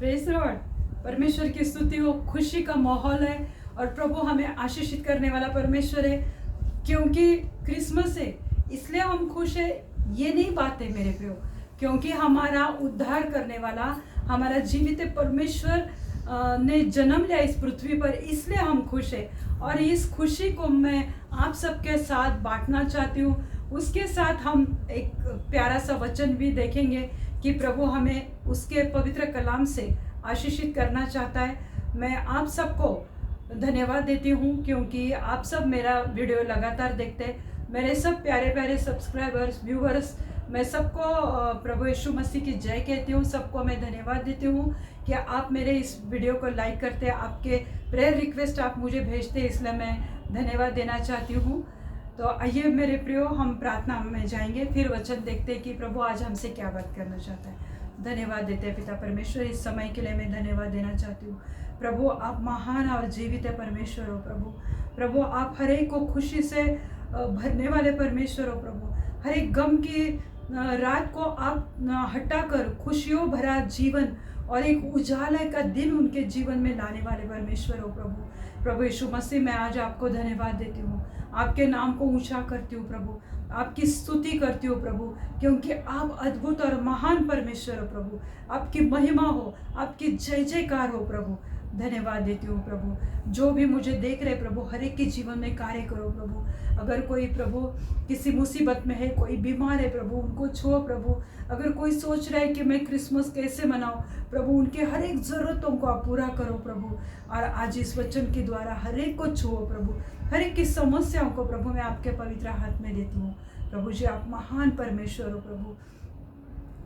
Praise Lord. परमेश्वर की स्तुति हो। खुशी का माहौल है और प्रभु हमें आशीषित करने वाला परमेश्वर है, क्योंकि क्रिसमस है इसलिए हम खुश है। ये नहीं बात है मेरे प्रियो, क्योंकि हमारा उद्धार करने वाला हमारा जीवित परमेश्वर ने जन्म लिया इस पृथ्वी पर, इसलिए हम खुश है। और इस खुशी को मैं आप सबके साथ बांटना चाहती हूँ। उसके साथ हम एक प्यारा सा वचन भी देखेंगे कि प्रभु हमें उसके पवित्र कलाम से आशीषित करना चाहता है। मैं आप सबको धन्यवाद देती हूँ, क्योंकि आप सब मेरा वीडियो लगातार देखते हैं। मेरे सब प्यारे प्यारे सब्सक्राइबर्स, व्यूअर्स, मैं सबको प्रभु यीशु मसीह की जय कहती हूँ। सबको मैं धन्यवाद देती हूँ कि आप मेरे इस वीडियो को लाइक करते हैं। आपके प्रेयर रिक्वेस्ट आप मुझे भेजते हैं, इसलिए मैं धन्यवाद देना चाहती हूँ। तो आइए मेरे प्रियो, हम प्रार्थना में जाएंगे, फिर वचन देखते हैं कि प्रभु आज हमसे क्या बात करना चाहता है। धन्यवाद देते हैं पिता परमेश्वर, इस समय के लिए मैं धन्यवाद देना चाहती हूँ। प्रभु आप महान और जीवित है परमेश्वर हो। प्रभु आप हर एक को खुशी से भरने वाले परमेश्वर हो। प्रभु हर एक गम की रात को आप हटाकर खुशियों भरा जीवन और एक उजाला का दिन उनके जीवन में लाने वाले परमेश्वर हो। प्रभु यीशु मसीह, मैं आज आपको धन्यवाद देती हूँ, आपके नाम को ऊंचा करती हूँ प्रभु, आपकी स्तुति करती हूँ प्रभु, क्योंकि आप अद्भुत और महान परमेश्वर हो प्रभु। आपकी महिमा हो, आपकी जय जयकार हो प्रभु। धन्यवाद देती हूँ प्रभु। जो भी मुझे देख रहे प्रभु, हर एक के जीवन में कार्य करो प्रभु। अगर कोई प्रभु किसी मुसीबत में है, कोई बीमार है प्रभु, उनको छुओ प्रभु। अगर कोई सोच रहा है कि मैं क्रिसमस कैसे मनाऊं प्रभु, उनके हर एक ज़रूरतों को आप पूरा करो प्रभु। और आज इस वचन के द्वारा हर एक को छुओ प्रभु। हर एक की समस्याओं को प्रभु मैं आपके पवित्र हाथ में देती हूँ। प्रभु जी आप महान परमेश्वर हो प्रभु,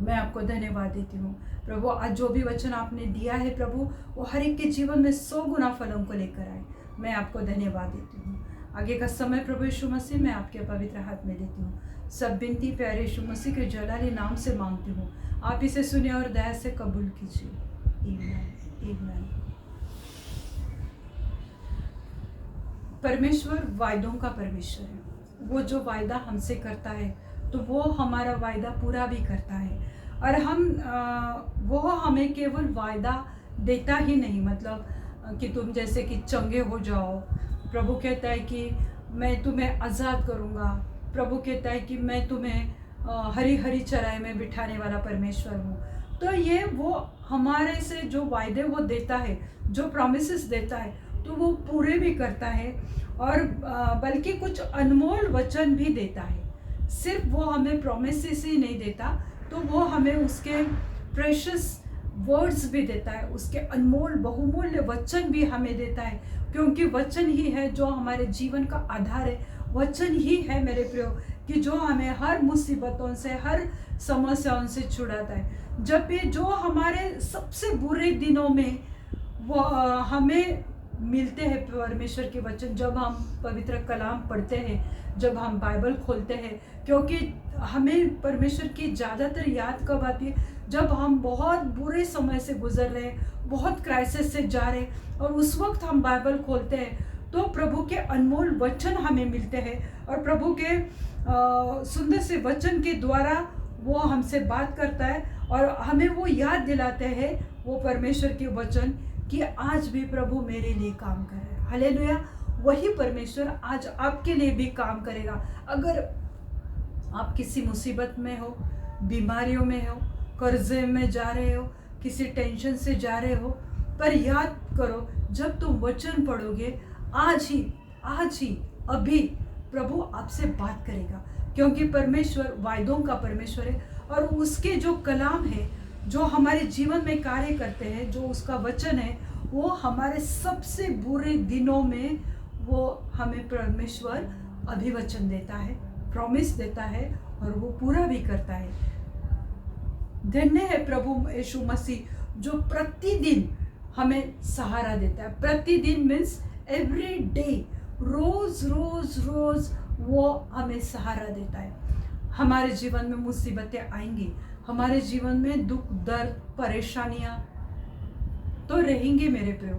मैं आपको धन्यवाद देती हूँ प्रभु। आज जो भी वचन आपने दिया है प्रभु, वो हर एक के जीवन में 100 गुना फलों को लेकर आए। मैं आपको धन्यवाद देती हूँ। आगे का समय प्रभु यीशु मसीह मैं आपके पवित्र हाथ में देती हूँ। सब विनती प्यारे यीशु मसीह के जलाली नाम से मांगती हूँ। आप इसे सुनिए और दया से कबूल कीजिए। आमीन। परमेश्वर वायदों का परमेश्वर है। वो जो वायदा हमसे करता है तो वो हमारा वायदा पूरा भी करता है। और वो हमें केवल वायदा देता ही नहीं, मतलब कि तुम जैसे कि चंगे हो जाओ। प्रभु कहता है कि मैं तुम्हें आज़ाद करूँगा। प्रभु कहता है कि मैं तुम्हें हरी हरी चराई में बिठाने वाला परमेश्वर हूँ। तो ये वो हमारे से जो वायदे वो देता है, जो प्रॉमिसेस देता है, तो वो पूरे भी करता है। और बल्कि कुछ अनमोल वचन भी देता है। सिर्फ वो हमें प्रॉमिसेस ही नहीं देता, तो वो हमें उसके प्रेशियस वर्ड्स भी देता है, उसके अनमोल बहुमूल्य वचन भी हमें देता है, क्योंकि वचन ही है जो हमारे जीवन का आधार है। वचन ही है मेरे प्रियो कि जो हमें हर मुसीबतों से, हर समस्याओं से छुड़ाता है। जब भी जो हमारे सबसे बुरे दिनों में वो हमें मिलते हैं परमेश्वर के वचन, जब हम पवित्र कलाम पढ़ते हैं, जब हम बाइबल खोलते हैं, क्योंकि हमें परमेश्वर की ज़्यादातर याद कब आती है, जब हम बहुत बुरे समय से गुजर रहे हैं, बहुत क्राइसिस से जा रहे हैं, और उस वक्त हम बाइबल खोलते हैं तो प्रभु के अनमोल वचन हमें मिलते हैं। और प्रभु के सुंदर से वचन के द्वारा वो हमसे बात करता है और हमें वो याद दिलाते हैं, वो परमेश्वर के वचन, कि आज भी प्रभु मेरे लिए काम कर रहे हैं। हालेलुया। वही परमेश्वर आज आपके लिए भी काम करेगा। अगर आप किसी मुसीबत में हो, बीमारियों में हो, कर्जे में जा रहे हो, किसी टेंशन से जा रहे हो, पर याद करो, जब तुम वचन पढ़ोगे, आज ही अभी प्रभु आपसे बात करेगा, क्योंकि परमेश्वर वायदों का परमेश्वर है। और उसके जो कलाम है, जो हमारे जीवन में कार्य करते हैं, जो उसका वचन है, वो हमारे सबसे बुरे दिनों में वो हमें परमेश्वर अभिवचन देता है, प्रॉमिस देता है, और वो पूरा भी करता है। धन्य है प्रभु यीशु मसीह जो प्रतिदिन हमें सहारा देता है। प्रतिदिन मीन्स एवरी डे, रोज रोज रोज वो हमें सहारा देता है। हमारे जीवन में मुसीबतें आएंगी, हमारे जीवन में दुख, दर्द, परेशानियां तो रहेंगे मेरे प्रियो,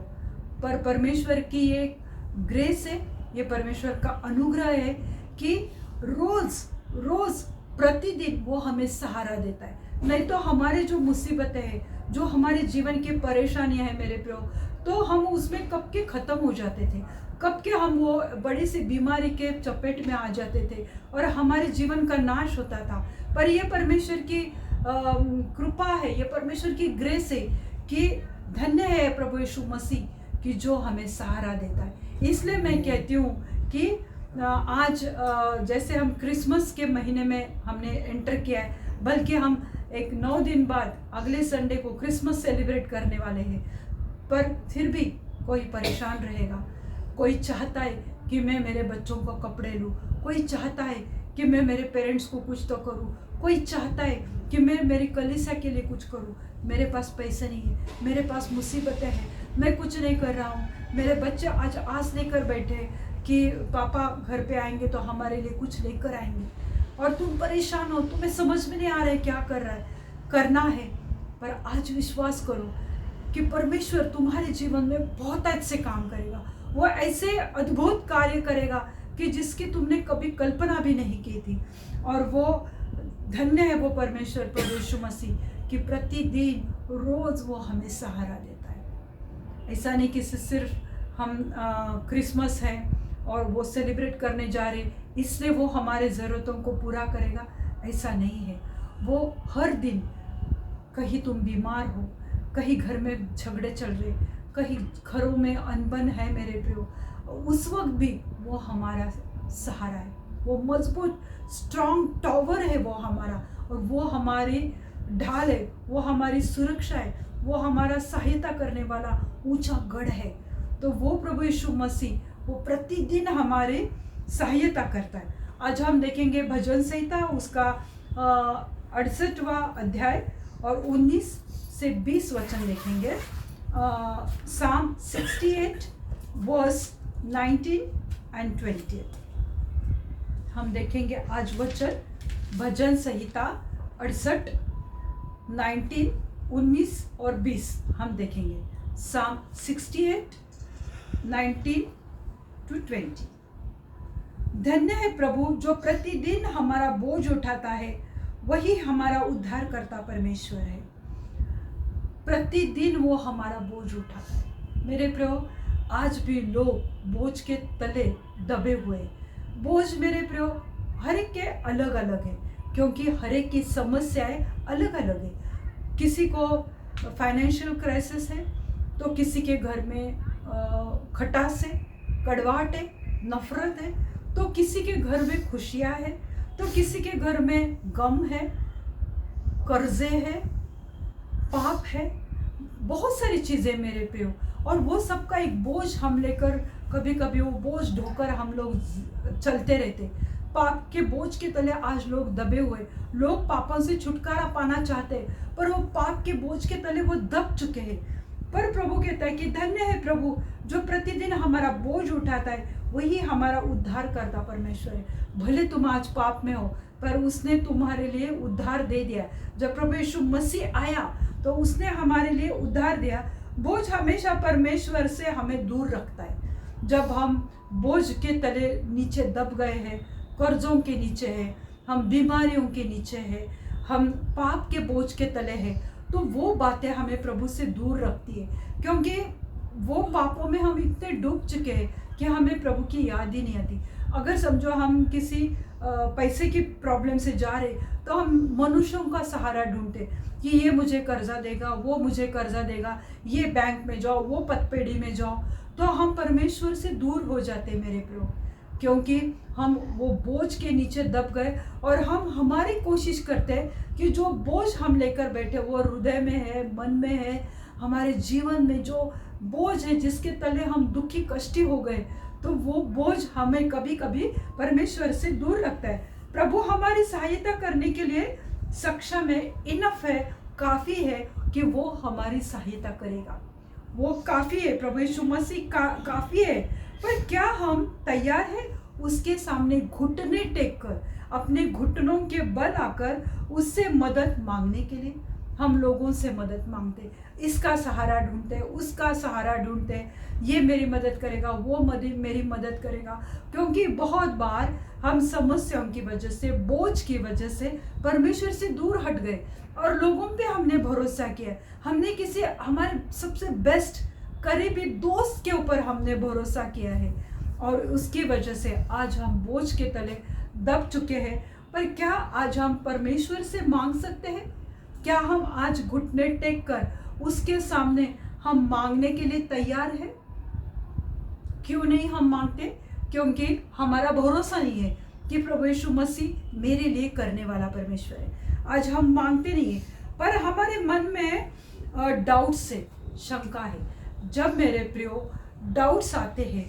पर परमेश्वर की ये ग्रेस है, ये परमेश्वर का अनुग्रह है कि रोज रोज प्रतिदिन वो हमें सहारा देता है। नहीं तो हमारे जो मुसीबतें हैं, जो हमारे जीवन की परेशानियां हैं मेरे प्रियो, तो हम उसमें कब के ख़त्म हो जाते थे, कब के हम वो बड़ी सी बीमारी के चपेट में आ जाते थे और हमारे जीवन का नाश होता था। पर ये परमेश्वर की कृपा है, ये परमेश्वर की ग्रेस है कि धन्य है प्रभु यीशु मसीह कि जो हमें सहारा देता है। इसलिए मैं कहती हूँ कि आज जैसे हम क्रिसमस के महीने में हमने एंटर किया है, बल्कि हम एक 9 दिन बाद अगले संडे को क्रिसमस सेलिब्रेट करने वाले हैं, पर फिर भी कोई परेशान रहेगा। कोई चाहता है कि मैं मेरे बच्चों को कपड़े लूँ, कोई चाहता है कि मैं मेरे पेरेंट्स को कुछ तो करूँ, कोई चाहता है कि मैं मेरी कलीसिया के लिए कुछ करूँ। मेरे पास पैसे नहीं है, मेरे पास मुसीबतें हैं, मैं कुछ नहीं कर रहा हूँ। मेरे बच्चे आज आस लेकर बैठे कि पापा घर पे आएंगे तो हमारे लिए कुछ लेकर आएंगे, और तुम परेशान हो, तुम्हें समझ में नहीं आ रहा है क्या करना है। पर आज विश्वास करो कि परमेश्वर तुम्हारे जीवन में बहुत अच्छे काम करेगा। वो ऐसे अद्भुत कार्य करेगा कि जिसकी तुमने कभी कल्पना भी नहीं की थी। और वो धन्य है वो परमेश्वर प्रभु यीशु मसीह कि प्रतिदिन रोज वो हमें सहारा देता है। ऐसा नहीं कि सिर्फ हम क्रिसमस है और वो सेलिब्रेट करने जा रहे इसलिए वो हमारे ज़रूरतों को पूरा करेगा, ऐसा नहीं है। वो हर दिन, कहीं तुम बीमार हो, कहीं घर में झगड़े चल रहे, कहीं घरों में अनबन है मेरे प्रियो, उस वक्त भी वो हमारा सहारा है। वो मजबूत स्ट्रॉन्ग टावर है वो हमारा, और वो हमारी ढाल है, वो हमारी सुरक्षा है, वो हमारा सहायता करने वाला ऊंचा गढ़ है। तो वो प्रभु यीशु मसीह वो प्रतिदिन हमारे सहायता करता है। आज हम देखेंगे भजन संहिता उसका 68वां अध्याय और 19 से 20 वचन देखेंगे। Psalm 68 वर्स 19 एंड 20 हम देखेंगे आज वचन। भजन संहिता 68, 19, 19 और 20 हम देखेंगे। Psalm 68, 19 to 20। धन्य है प्रभु जो प्रतिदिन हमारा बोझ उठाता है, वही हमारा उद्धार करता परमेश्वर है। प्रतिदिन वो हमारा बोझ उठाता है। मेरे प्रभु, आज भी लोग बोझ के तले दबे हुए। बोझ मेरे प्रभु हर एक के अलग अलग है, क्योंकि हर एक की समस्याएं अलग अलग है। किसी को फाइनेंशियल क्राइसिस है, तो किसी के घर में खटास है, कड़वाहट है, नफरत है, तो किसी के घर में खुशियाँ है, तो किसी के घर में गम है, कर्जे है, पाप है, बहुत सारी चीज़ें मेरे प्रियो। और वो सबका एक बोझ हम लेकर कभी कभी वो बोझ ढोकर हम लोग चलते रहते। पाप के बोझ के तले आज लोग दबे हुए। लोग पापों से छुटकारा पाना चाहते हैं, पर वो पाप के बोझ के तले वो दब चुके हैं। पर प्रभु कहता है कि धन्य है प्रभु जो प्रतिदिन हमारा बोझ उठाता है, वही हमारा उद्धार करता परमेश्वर है। भले तुम आज पाप में हो, पर उसने तुम्हारे लिए उद्धार दे दिया। जब प्रभु यीशु मसीह आया तो उसने हमारे लिए उद्धार दिया। बोझ हमेशा परमेश्वर से हमें दूर रखता है। जब हम बोझ के तले नीचे दब गए हैं, कर्जों के नीचे हैं, हम बीमारियों के नीचे हैं, हम पाप के बोझ के तले हैं, तो वो बातें हमें प्रभु से दूर रखती है, क्योंकि वो पापों में हम इतने डूब चुके हैं कि हमें प्रभु की याद ही नहीं आती। अगर समझो हम किसी पैसे की प्रॉब्लम से जा रहे, तो हम मनुष्यों का सहारा ढूंढते कि ये मुझे कर्जा देगा, वो मुझे कर्जा देगा, ये बैंक में जाओ, वो पतपेड़ी में जाओ। तो हम परमेश्वर से दूर हो जाते मेरे प्रभु, क्योंकि हम वो बोझ के नीचे दब गए। और हम हमारी कोशिश करते हैं कि जो बोझ हम लेकर बैठे, वो हृदय में है, मन में है, हमारे जीवन में जो बोझ है, जिसके तले हम दुखी कष्टी हो गए, तो वो बोझ हमें कभी कभी परमेश्वर से दूर रखता है। प्रभु हमारी सहायता करने के लिए सक्षम है, इनफ है, काफ़ी है कि वो हमारी सहायता करेगा। वो काफ़ी है, प्रभु यीशु मसीह काफ़ी है। पर क्या हम तैयार हैं उसके सामने घुटने टेक कर, अपने घुटनों के बल आकर उससे मदद मांगने के लिए? हम लोगों से मदद मांगते, इसका सहारा ढूंढते, उसका सहारा ढूंढते, ये मेरी मदद करेगा, वो मेरी मदद करेगा। क्योंकि बहुत बार हम समस्याओं की वजह से, बोझ की वजह से परमेश्वर से दूर हट गए और लोगों पे हमने भरोसा किया। हमने किसी हमारे सबसे बेस्ट करीबी दोस्त के ऊपर हमने भरोसा किया है और उसकी वजह से आज हम बोझ के तले दब चुके हैं। पर क्या आज हम परमेश्वर से मांग सकते हैं? क्या हम आज घुटने टेक कर उसके सामने हम मांगने के लिए तैयार हैं? क्यों नहीं हम मांगते? क्योंकि हमारा भरोसा नहीं है कि प्रभु यीशु मसीह मेरे लिए करने वाला परमेश्वर है। आज हम मांगते नहीं है, पर हमारे मन में डाउट से शंका है। जब मेरे प्रियो डाउट्स आते हैं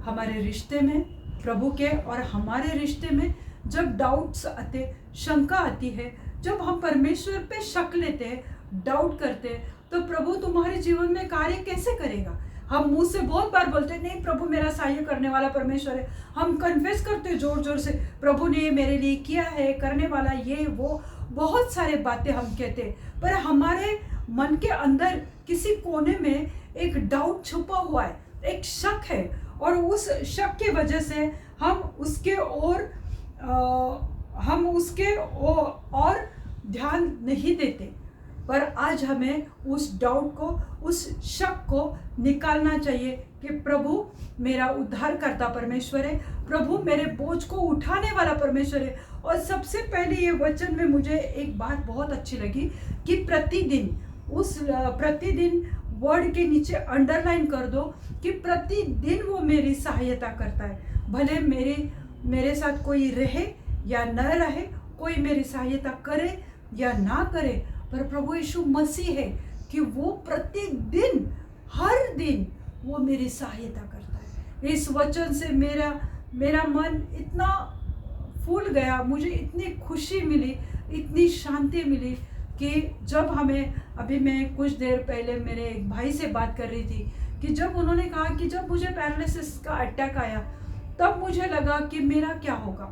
हमारे रिश्ते में प्रभु के और हमारे रिश्ते में, जब डाउट्स आते, शंका आती है, जब हम परमेश्वर पे शक लेते हैं, डाउट करते हैं, तो प्रभु तुम्हारे जीवन में कार्य कैसे करेगा? हम मुंह से बहुत बार बोलते हैं, नहीं प्रभु मेरा सहाय करने वाला परमेश्वर है। हम कन्फेस करते हैं जोर जोर से, प्रभु ने मेरे लिए किया है, करने वाला ये वो, बहुत सारे बातें हम कहते हैं, पर हमारे मन के अंदर किसी कोने में एक डाउट छुपा हुआ है, एक शक है, और उस शक की वजह से हम उसके और ध्यान नहीं देते। पर आज हमें उस डाउट को, उस शक को निकालना चाहिए कि प्रभु मेरा उद्धारकर्ता परमेश्वर है, प्रभु मेरे बोझ को उठाने वाला परमेश्वर है। और सबसे पहले ये वचन में मुझे एक बात बहुत अच्छी लगी कि प्रतिदिन, उस प्रतिदिन वर्ड के नीचे अंडरलाइन कर दो कि प्रतिदिन वो मेरी सहायता करता है। भले मेरे साथ कोई रहे या न रहे, कोई मेरी सहायता करे या ना करे, पर प्रभु यीशु मसीह है कि वो प्रतिदिन, हर दिन वो मेरी सहायता करता है। इस वचन से मेरा मन इतना फूल गया, मुझे इतनी खुशी मिली, इतनी शांति मिली कि जब अभी मैं कुछ देर पहले मेरे एक भाई से बात कर रही थी कि जब उन्होंने कहा कि जब मुझे पैरालिसिस का अटैक आया, तब मुझे लगा कि मेरा क्या होगा,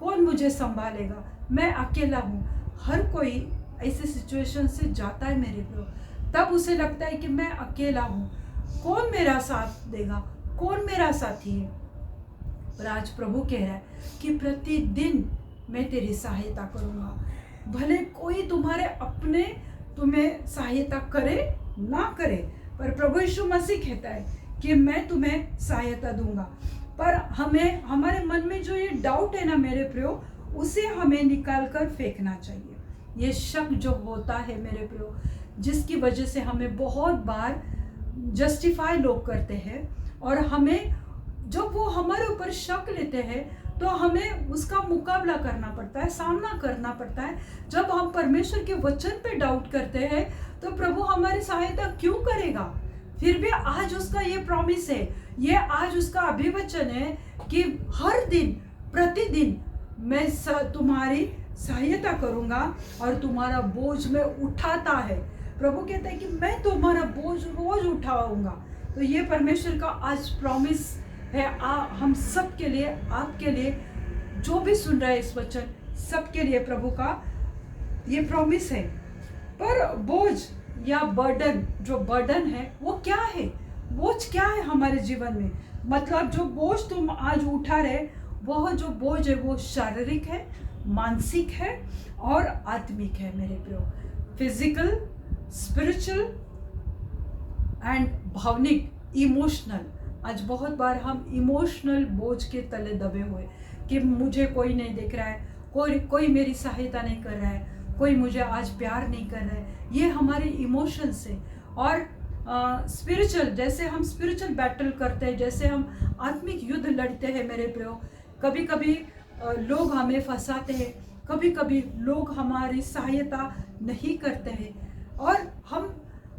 कौन मुझे संभालेगा, मैं अकेला हूँ। हर कोई ऐसे सिचुएशन से जाता है मेरे को, तब उसे लगता है कि मैं अकेला हूँ, कौन मेरा साथ देगा, कौन मेरा साथी है। पर आज प्रभु कह रहा है कि प्रतिदिन मैं तेरी सहायता करूँगा। भले कोई तुम्हारे अपने तुम्हें सहायता करे ना करे, पर प्रभु यीशु मसीह कहता है कि मैं तुम्हें सहायता दूंगा। पर हमें, हमारे मन में जो ये डाउट है ना मेरे प्रियो, उसे हमें निकाल कर फेंकना चाहिए। ये शक जो होता है मेरे प्रियो, जिसकी वजह से हमें बहुत बार जस्टिफाई लोग करते हैं, और हमें जब वो हमारे ऊपर शक लेते हैं तो हमें उसका मुकाबला करना पड़ता है, सामना करना पड़ता है। जब हम परमेश्वर के वचन पे डाउट करते हैं तो प्रभु हमारी सहायता क्यों करेगा? फिर भी आज उसका ये प्रॉमिस है, ये आज उसका अभिवचन है कि हर दिन, प्रतिदिन मैं तुम्हारी सहायता करूंगा और तुम्हारा बोझ में उठाता है। प्रभु कहता है कि मैं तुम्हारा बोझ रोज उठाऊंगा। तो ये परमेश्वर का आज प्रॉमिस है हम सब के लिए, आपके लिए, जो भी सुन रहा है इस वचन, सबके लिए प्रभु का ये प्रॉमिस है। पर बोझ या बर्डन, जो बर्डन है वो क्या है? बोझ क्या है हमारे जीवन में? मतलब जो बोझ तुम आज उठा रहे, वह जो बोझ है वो शारीरिक है, मानसिक है और आत्मिक है मेरे प्रियो। फिजिकल, स्पिरिचुअल एंड भावनिक, इमोशनल। आज बहुत बार हम इमोशनल बोझ के तले दबे हुए कि मुझे कोई नहीं देख रहा है, कोई मेरी सहायता नहीं कर रहा है, कोई मुझे आज प्यार नहीं कर रहा है। ये हमारे इमोशंस है। और स्पिरिचुअल, जैसे हम स्पिरिचुअल बैटल करते हैं, जैसे हम आत्मिक युद्ध लड़ते हैं मेरे प्रियो। कभी कभी लोग हमें फंसाते हैं, कभी कभी लोग हमारी सहायता नहीं करते हैं, और हम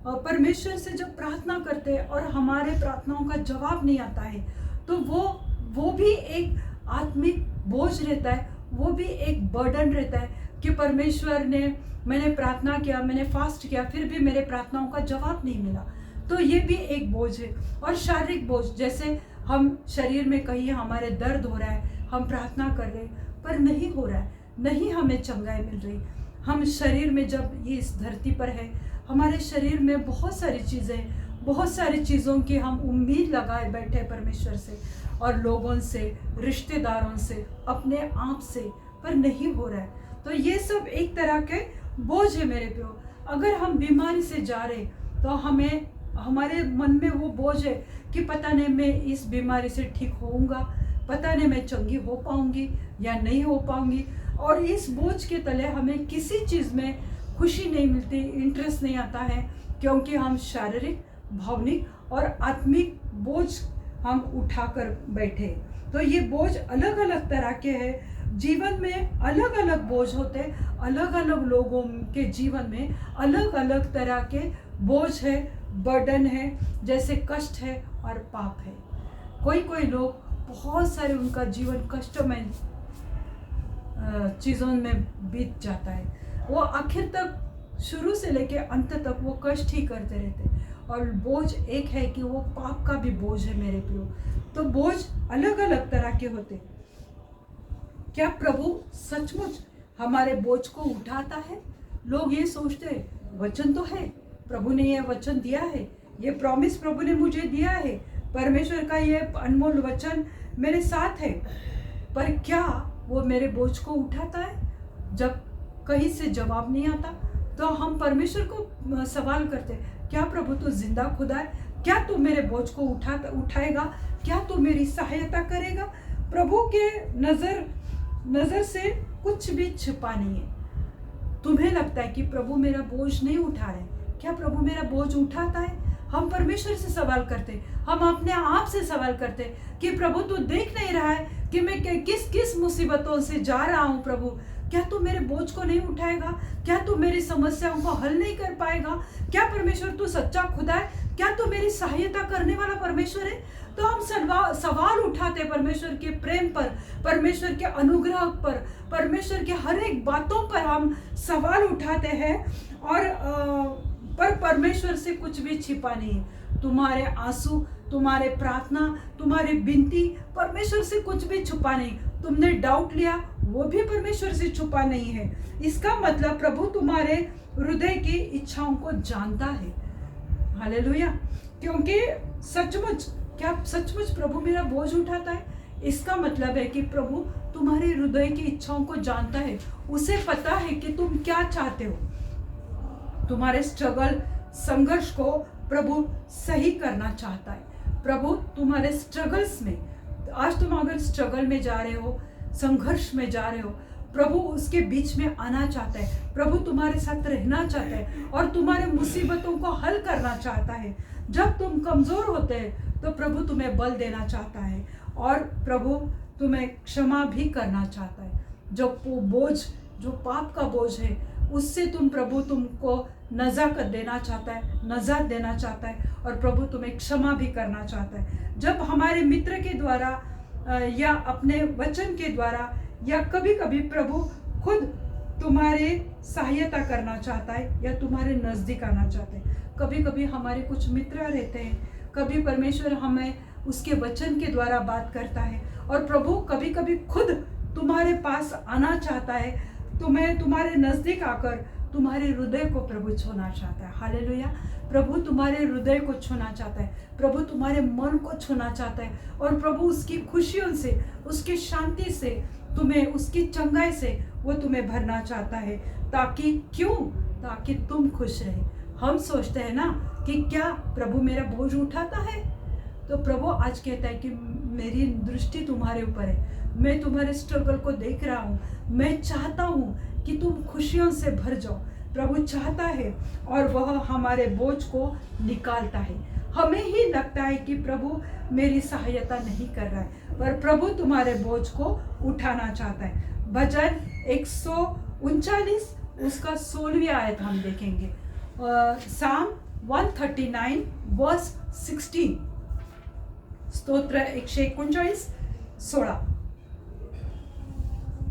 परमेश्वर से जब प्रार्थना करते हैं और हमारे प्रार्थनाओं का जवाब नहीं आता है, तो वो भी एक आत्मिक बोझ रहता है, वो भी एक बर्डन रहता है कि परमेश्वर ने, मैंने प्रार्थना किया, मैंने फास्ट किया, फिर भी मेरे प्रार्थनाओं का जवाब नहीं मिला। तो ये भी एक बोझ है। और शारीरिक बोझ, जैसे हम शरीर में कहीं हमारे दर्द हो रहा है, हम प्रार्थना कर रहे हैं पर नहीं हो रहा है, नहीं हमें चंगाई मिल रही। हम शरीर में जब ये इस धरती पर है, हमारे शरीर में बहुत सारी चीज़ें, बहुत सारी चीज़ों की हम उम्मीद लगाए बैठे परमेश्वर से और लोगों से, रिश्तेदारों से, अपने आप से, पर नहीं हो रहा है। तो ये सब एक तरह के बोझ है मेरे प्यो। अगर हम बीमारी से जा रहे तो हमें, हमारे मन में वो बोझ है कि पता नहीं मैं इस बीमारी से ठीक होऊंगा, पता नहीं मैं चंगी हो पाऊंगी या नहीं हो पाऊंगी। और इस बोझ के तले हमें किसी चीज़ में खुशी नहीं मिलती, इंटरेस्ट नहीं आता है, क्योंकि हम शारीरिक, भावनिक और आत्मिक बोझ हम उठाकर बैठे। तो ये बोझ अलग अलग तरह के हैं। जीवन में अलग अलग बोझ होते, अलग अलग लोगों के जीवन में अलग अलग तरह के बोझ है, बर्डन है, जैसे कष्ट है और पाप है। कोई कोई लोग बहुत सारे, उनका जीवन कष्टमय चीज़ों में बीत जाता है। वो आखिर तक, शुरू से लेकर अंत तक वो कष्ट ही करते रहते। और बोझ एक है कि वो पाप का भी बोझ है मेरे प्रियो। तो बोझ अलग अलग तरह के होते। क्या प्रभु सचमुच हमारे बोझ को उठाता है? लोग ये सोचते हैं वचन तो है, प्रभु ने ये वचन दिया है, ये प्रॉमिस प्रभु ने मुझे दिया है, परमेश्वर का ये अनमोल वचन मेरे साथ है, पर क्या वो मेरे बोझ को उठाता है? जब कहीं से जवाब नहीं आता तो हम परमेश्वर को सवाल करते, क्या प्रभु तू जिंदा खुदा है? क्या तू मेरे बोझ को उठाएगा? क्या तू मेरी सहायता करेगा? प्रभु के नजर से कुछ भी छिपा नहीं है। तुम्हें लगता है कि प्रभु मेरा बोझ नहीं उठा रहे, क्या प्रभु मेरा बोझ उठाता है? हम परमेश्वर से सवाल करते, हम अपने आप से सवाल करते कि प्रभु तू देख नहीं रहा है कि मैं किस किस मुसीबतों से जा रहा हूँ? प्रभु क्या तू मेरे बोझ को नहीं उठाएगा? क्या तू मेरी समस्याओं को हल नहीं कर पाएगा? क्या परमेश्वर तू सच्चा खुदा है? क्या तू मेरी सहायता करने वाला परमेश्वर है? तो हम सवाल उठाते परमेश्वर के प्रेम पर, परमेश्वर के अनुग्रह पर, परमेश्वर के हर एक बातों पर हम सवाल उठाते हैं। और पर परमेश्वर से कुछ भी छिपा नहीं है। तुम्हारे आंसू, तुम्हारे प्रार्थना, तुम्हारी विनती, परमेश्वर से कुछ भी छुपा नहीं। तुमने डाउट लिया, वो भी परमेश्वर से छुपा नहीं है। इसका मतलब प्रभु तुम्हारे हृदय की इच्छाओं को जानता है। हालेलुया। क्योंकि क्या सचमुच प्रभु मेरा बोझ उठाता है? इसका मतलब है कि प्रभु तुम्हारे हृदय की इच्छाओं को जानता है। उसे पता है कि तुम क्या चाहते हो। तुम्हारे स्ट्रगल, संघर्ष को प्रभु सही करना चाहता है। प्रभु तुम्हारे स्ट्रगल्स में, आज तुम अगर स्ट्रगल में जा रहे हो, संघर्ष में जा रहे हो, प्रभु उसके बीच में आना चाहता है। प्रभु तुम्हारे साथ रहना चाहता है और तुम्हारे मुसीबतों को हल करना चाहता है। जब तुम कमजोर होते हैं तो प्रभु तुम्हें बल देना चाहता है और प्रभु तुम्हें क्षमा भी करना चाहता है। जो बोझ, जो पाप का बोझ है, उससे प्रभु तुमको नजाकत देना चाहता है, नजात देना चाहता है और प्रभु तुम्हें क्षमा भी करना चाहता है। जब हमारे मित्र के द्वारा या अपने वचन के द्वारा या कभी कभी प्रभु खुद तुम्हारे सहायता करना चाहता है या तुम्हारे नजदीक आना चाहता है। कभी कभी हमारे कुछ मित्र रहते हैं, कभी परमेश्वर हमें उसके वचन के द्वारा बात करता है और प्रभु कभी कभी खुद तुम्हारे पास आना चाहता है, तुम्हें तुम्हारे नजदीक आकर तुम्हारे हृदय को प्रभु छूना चाहता है। हालेलुया। प्रभु तुम्हारे हृदय को छूना चाहता है, प्रभु तुम्हारे मन को छूना चाहता है और प्रभु उसकी खुशियों से, उसकी शांति से, तुम्हें उसकी चंगाई से वो तुम्हें भरना चाहता है। ताकि तुम खुश रहे। हम सोचते हैं ना कि क्या प्रभु मेरा बोझ उठाता है? तो प्रभु आज कहता है कि मेरी दृष्टि तुम्हारे ऊपर है, मैं तुम्हारे स्ट्रगल को देख रहा हूँ, मैं चाहता हूँ कि तुम खुशियों से भर जाओ। प्रभु चाहता है और वह हमारे बोझ को निकालता है। हमें ही लगता है कि प्रभु मेरी सहायता नहीं कर रहा है, पर प्रभु तुम्हारे बोझ को उठाना चाहता है। भजन 139 उसका 16वीं आयत हम देखेंगे। साम 139 वर्स 16। स्तोत्र 139 16।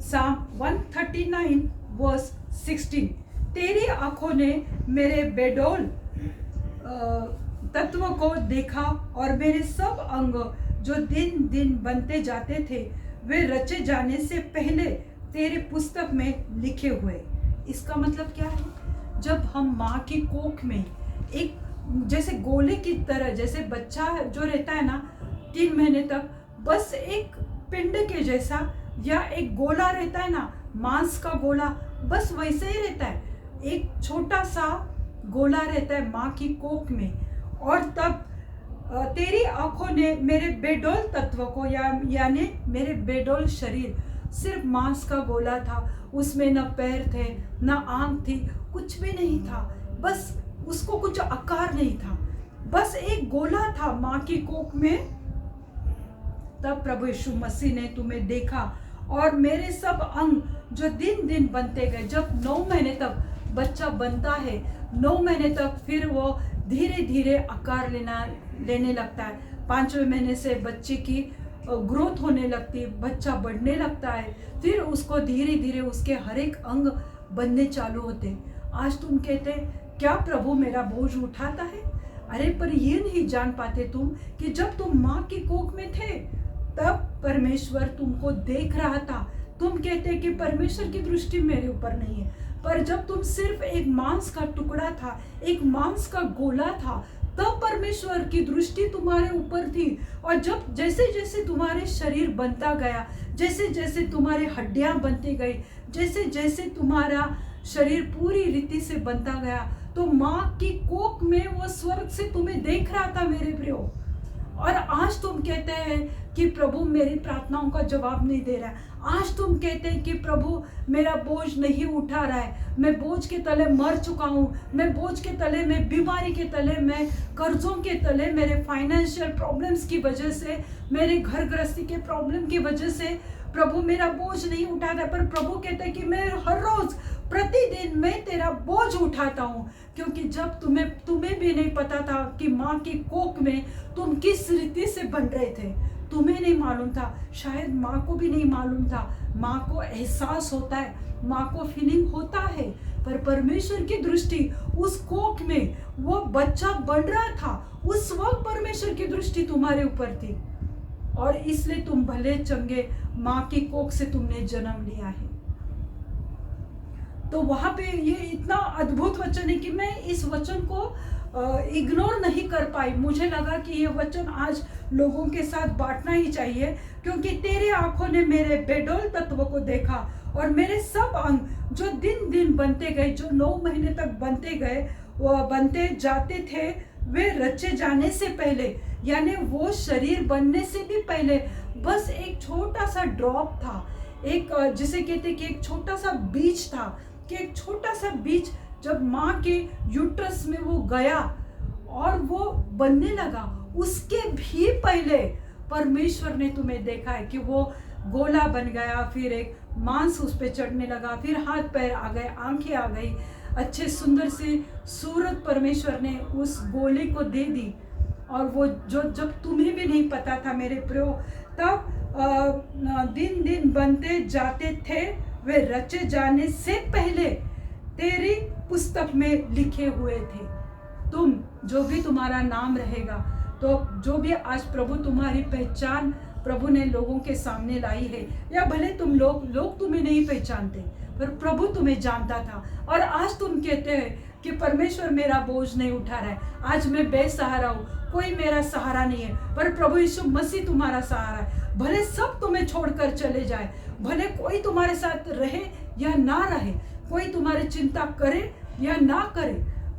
साम 139 वर्स 16। तेरी आंखों ने मेरे बेडौल तत्व को देखा और मेरे सब अंग जो दिन दिन बनते जाते थे वे रचे जाने से पहले तेरे पुस्तक में लिखे हुए। इसका मतलब क्या है? जब हम माँ की कोख में एक जैसे गोले की तरह, जैसे बच्चा जो रहता है ना 3 महीने तक, बस एक पिंड के जैसा या एक गोला रहता है ना, मांस का गोला, बस वैसे ही रहता है। एक छोटा सा गोला रहता है माँ की कोख में। और तब तेरी आंखों ने मेरे बेडौल तत्व को यानी मेरे बेडौल शरीर, सिर्फ मांस का गोला था, उसमें न पैर थे न आंख थी, कुछ भी नहीं था, बस उसको कुछ आकार नहीं था, बस एक गोला था माँ की कोख में। तब प्रभु यीशु मसीह ने तुम्हें देखा और मेरे सब अंग जो दिन दिन बनते गए। जब 9 महीने तक बच्चा बनता है, 9 महीने तक फिर वो धीरे धीरे आकार लेने लगता है। 5वें महीने से बच्चे की ग्रोथ होने लगती है, बच्चा बढ़ने लगता है, फिर उसको धीरे धीरे उसके हर एक अंग बनने चालू होते। आज तुम कहते क्या प्रभु मेरा बोझ उठाता है? अरे पर ये नहीं जान पाते तुम कि जब तुम माँ की कोख में थे तब परमेश्वर तुमको देख रहा था। तुम कहते कि परमेश्वर की दृष्टि मेरे ऊपर नहीं है, पर जब तुम सिर्फ एक मांस का टुकड़ा था, एक मांस का गोला था, तब परमेश्वर की दृष्टि तुम्हारे ऊपर थी। और जब जैसे जैसे तुम्हारे शरीर बनता गया, जैसे जैसे तुम्हारी हड्डियां बनती गई, जैसे जैसे तुम्हारा शरीर पूरी रीति से बनता गया, तो माँ की कोख में वो स्वर्ग से तुम्हें देख रहा था मेरे प्रियो। और आज तुम कहते हैं कि प्रभु मेरी प्रार्थनाओं का जवाब नहीं दे रहा है। आज तुम कहते हैं कि प्रभु मेरा बोझ नहीं उठा रहा है, मैं बोझ के तले मर चुका हूँ, मैं बोझ के तले, मैं बीमारी के तले, मैं कर्जों के तले, मेरे फाइनेंशियल प्रॉब्लम्स की वजह से, मेरे घर गृहस्थी के प्रॉब्लम की वजह से प्रभु मेरा बोझ नहीं उठाता। पर प्रभु कहते हैं कि मैं हर रोज प्रतिदिन मैं तेरा बोझ उठाता हूँ, क्योंकि जब तुम्हें भी नहीं पता था कि माँ की कोख में तुम किस रीति से बन रहे थे, तुम्हें नहीं मालूम था, शायद माँ को भी नहीं मालूम था। माँ को एहसास होता है, माँ को फीलिंग होता है, पर परमेश्वर की दृष्टि उस कोख में वो बच्चा बन रहा था, उस वक्त परमेश्वर की दृष्टि तुम्हारे ऊपर थी। और इसलिए तुम भले चंगे माँ की कोख से तुमने जन्म लिया है। तो वहां पे ये इतना अद्भुत वचन है कि मैं इस वचन को इग्नोर नहीं कर पाई। मुझे लगा कि ये वचन आज लोगों के साथ बांटना ही चाहिए, क्योंकि तेरे आंखों ने मेरे बेडौल तत्व को देखा और मेरे सब अंग जो दिन दिन बनते गए, जो 9 महीने तक बनते गए, वो बनते जाते थे, वे रचे जाने से पहले, यानी वो शरीर बनने से भी पहले बस एक छोटा सा ड्रॉप था, एक जिसे कहते कि एक छोटा सा बीज था, कि एक छोटा सा बीज जब माँ के यूट्रस में वो गया और वो बनने लगा, उसके भी पहले परमेश्वर ने तुम्हें देखा है कि वो गोला बन गया, फिर एक मांस उस पे चढ़ने लगा, फिर हाथ पैर आ गए, आंखें आ गई, अच्छे सुंदर से सूरत परमेश्वर ने उस गोले को दे दी। और वो जो जब तुम्हें भी नहीं पता था मेरे प्रियो, तब दिन दिन बनते जाते थे, वे रचे जाने से पहले तेरी पुस्तक में लिखे हुए थे। तुम जो भी तुम्हारा नाम रहेगा, तो जो भी आज प्रभु तुम्हारी पहचान प्रभु ने लोगों के सामने लाई है, या भले तुम लोग तुम्हें नहीं पहचानते, पर प्रभु तुम्हें जानता था। और आज तुम कहते हैं कि परमेश्वर मेरा बोझ नहीं उठा रहा है, आज मैं बेसहारा हूँ, कोई मेरा सहारा नहीं है, पर प्रभु यीशु मसीह तुम्हारा सहारा है। भले सब तुम्हें छोड़कर चले जाए, भले कोई तुम्हारे साथ रहे या ना रहे, कोई तुम्हारी चिंता करे या ना करे,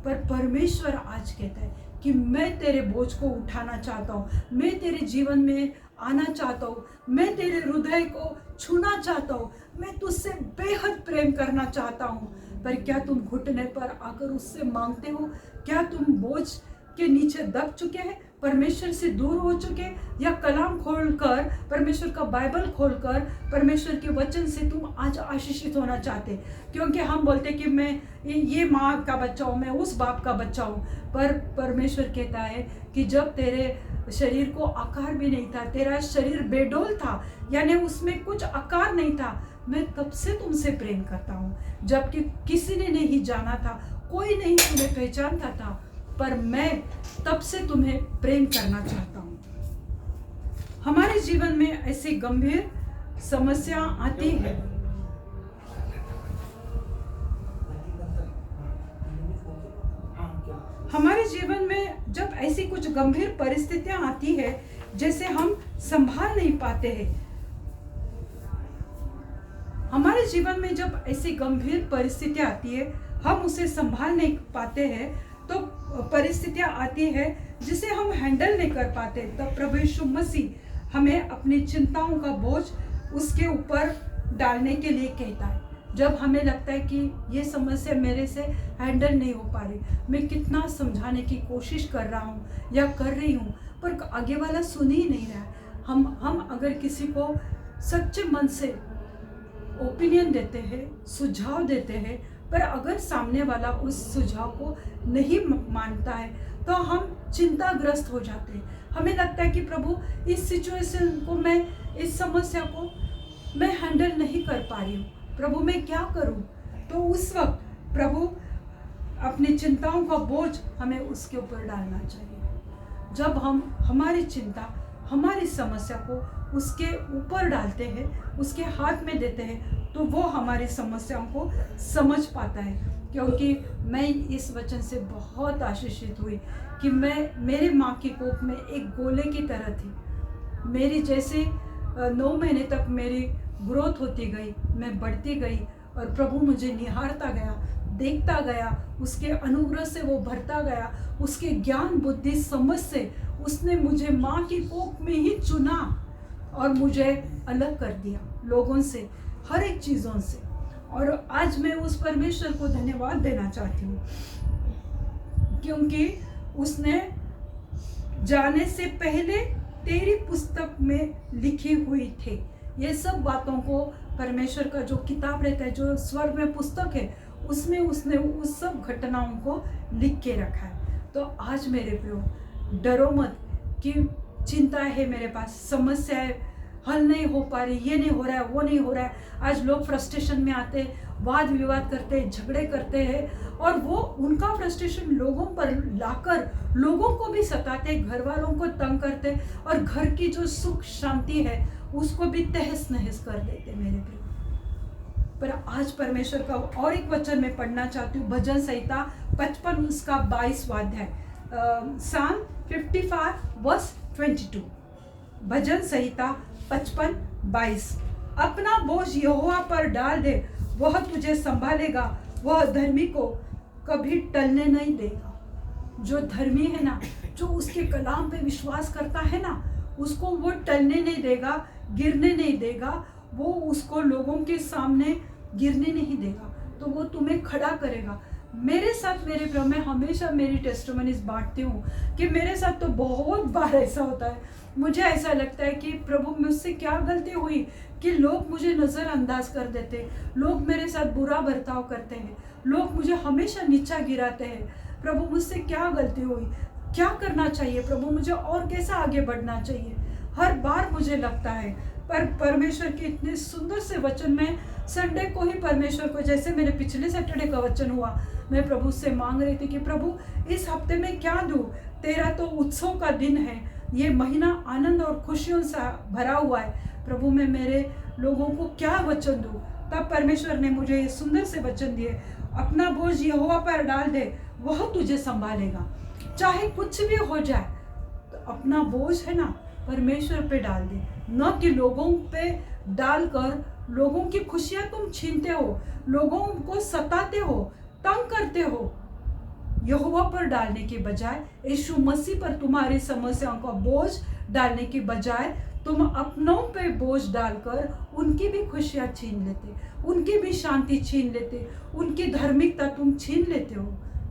पर परमेश्वर आज कहता है कि मैं तेरे बोझ को उठाना चाहता हूँ, मैं तेरे जीवन में आना चाहता हूँ, मैं तेरे हृदय को छूना चाहता हूँ, मैं तुझसे बेहद प्रेम करना चाहता हूँ। पर क्या तुम घुटने पर आकर उससे मांगते हो? क्या तुम बोझ के नीचे दब चुके हैं, परमेश्वर से दूर हो चुके, या कलाम खोलकर, परमेश्वर का बाइबल खोलकर परमेश्वर के वचन से तुम आज आशीषित होना चाहते? क्योंकि हम बोलते कि मैं ये माँ का बच्चा हूँ, मैं उस बाप का बच्चा हूँ, पर परमेश्वर कहता है कि जब तेरे शरीर को आकार भी नहीं था, तेरा शरीर बेडौल था, यानी उसमें कुछ आकार नहीं था, मैं तब से तुमसे प्रेम करता हूँ। जबकि किसी ने नहीं जाना था, कोई नहीं तुम्हें पहचानता था, पर मैं तब से तुम्हें प्रेम करना चाहता हूँ। हमारे जीवन में ऐसी गंभीर समस्या आती है, हमारे जीवन में जब ऐसी कुछ गंभीर परिस्थितियां आती है जैसे हम संभाल नहीं पाते हैं, हमारे जीवन में जब ऐसी गंभीर परिस्थितियां आती है हम उसे संभाल नहीं पाते हैं, तो परिस्थितियां आती है जिसे हम हैंडल नहीं कर पाते, तब प्रभु यीशु मसीह हमें अपनी चिंताओं का बोझ उसके ऊपर डालने के लिए कहता है। जब हमें लगता है कि ये समस्या मेरे से हैंडल नहीं हो पा रही, मैं कितना समझाने की कोशिश कर रहा हूँ या कर रही हूँ, पर आगे वाला सुन ही नहीं रहा है। हम अगर किसी को सच्चे मन से ओपिनियन देते हैं, सुझाव देते हैं, पर अगर सामने वाला उस सुझाव को नहीं मानता है तो हम चिंताग्रस्त हो जाते हैं। हमें लगता है कि प्रभु इस सिचुएशन को, मैं इस समस्या को मैं हैंडल नहीं कर पा रही हूँ, प्रभु मैं क्या करूँ। तो उस वक्त प्रभु अपनी चिंताओं का बोझ हमें उसके ऊपर डालना चाहिए। जब हम हमारी चिंता, हमारी समस्या को उसके ऊपर डालते हैं, उसके हाथ में देते हैं, तो वो हमारी समस्याओं को समझ पाता है। क्योंकि मैं इस वचन से बहुत आशीषित हुई कि मैं मेरे माँ की कोख में एक गोले की तरह थी। मेरी जैसे 9 महीने तक मेरी ग्रोथ होती गई, मैं बढ़ती गई और प्रभु मुझे निहारता गया, देखता गया, उसके अनुग्रह से वो भरता गया, उसके ज्ञान बुद्धि समझ से उसने मुझे माँ की कोख में ही चुना और मुझे अलग कर दिया लोगों से, हर एक चीज़ों से। और आज मैं उस परमेश्वर को धन्यवाद देना चाहती हूँ, क्योंकि उसने जाने से पहले तेरी पुस्तक में लिखी हुई थी। ये सब बातों को परमेश्वर का जो किताब रहता है, जो स्वर्ग में पुस्तक है, उसमें उसने उस सब घटनाओं को लिख के रखा है। तो आज मेरे प्रियो, डरो मत कि चिंता है मेरे पास, समस्या है, हल नहीं हो पा रही, ये नहीं हो रहा है, वो नहीं हो रहा है। आज लोग फ्रस्ट्रेशन में आते, वाद विवाद करते, झगड़े करते हैं और वो उनका फ्रस्ट्रेशन लोगों पर लाकर लोगों को भी सताते, घर वालों को तंग करते और घर की जो सुख शांति है उसको भी तहस नहस कर देते मेरे प्रिय। पर आज परमेश्वर का और एक वचन मैं पढ़ना चाहती हूँ, भजन संहिता 55 उसका 22वां अध्याय, Psalm 55 verse 22। भजन संहिता 55:22। अपना बोझ यहोवा पर डाल दे, वह तुझे संभालेगा, वह धर्मी को कभी टलने नहीं देगा। जो धर्मी है ना, जो उसके कलाम पे विश्वास करता है ना, उसको वो टलने नहीं देगा, गिरने नहीं देगा, वो उसको लोगों के सामने गिरने नहीं देगा, तो वो तुम्हें खड़ा करेगा। मेरे साथ मेरे प्रभु, मैं हमेशा मेरी टेस्टिमनीज बांटती हूँ कि मेरे साथ तो बहुत बार ऐसा होता है। मुझे ऐसा लगता है कि प्रभु मुझसे क्या गलती हुई कि लोग मुझे नज़रअंदाज कर देते, लोग मेरे साथ बुरा बर्ताव करते हैं, लोग मुझे हमेशा नीचा गिराते हैं। प्रभु मुझसे क्या गलती हुई, क्या करना चाहिए प्रभु, मुझे और कैसा आगे बढ़ना चाहिए। हर बार मुझे लगता है, पर परमेश्वर के इतने सुंदर से वचन में संडे को ही परमेश्वर को, जैसे मेरे पिछले सैटरडे का वचन हुआ, मैं प्रभु से मांग रही थी कि प्रभु इस हफ्ते में क्या दूँ, तेरा तो उत्सव का दिन है, ये महीना आनंद और खुशियों से भरा हुआ है, प्रभु मैं मेरे लोगों को क्या वचन दूँ। तब परमेश्वर ने मुझे ये सुंदर से वचन दिए, अपना बोझ यहोवा पर डाल दे, वह तुझे संभालेगा। चाहे कुछ भी हो जाए, तो अपना बोझ है ना परमेश्वर पे डाल दे, न कि लोगों पे डालकर लोगों की खुशियां तुम छीनते हो, लोगों को सताते हो, तंग करते हो। यहोवा पर डालने के बजाय, यीशु मसीह पर तुम्हारी समस्याओं का बोझ डालने के बजाय तुम अपनों पे बोझ डालकर उनकी भी खुशियां छीन लेते, उनकी भी शांति छीन लेते, उनकी धार्मिकता तुम छीन लेते हो।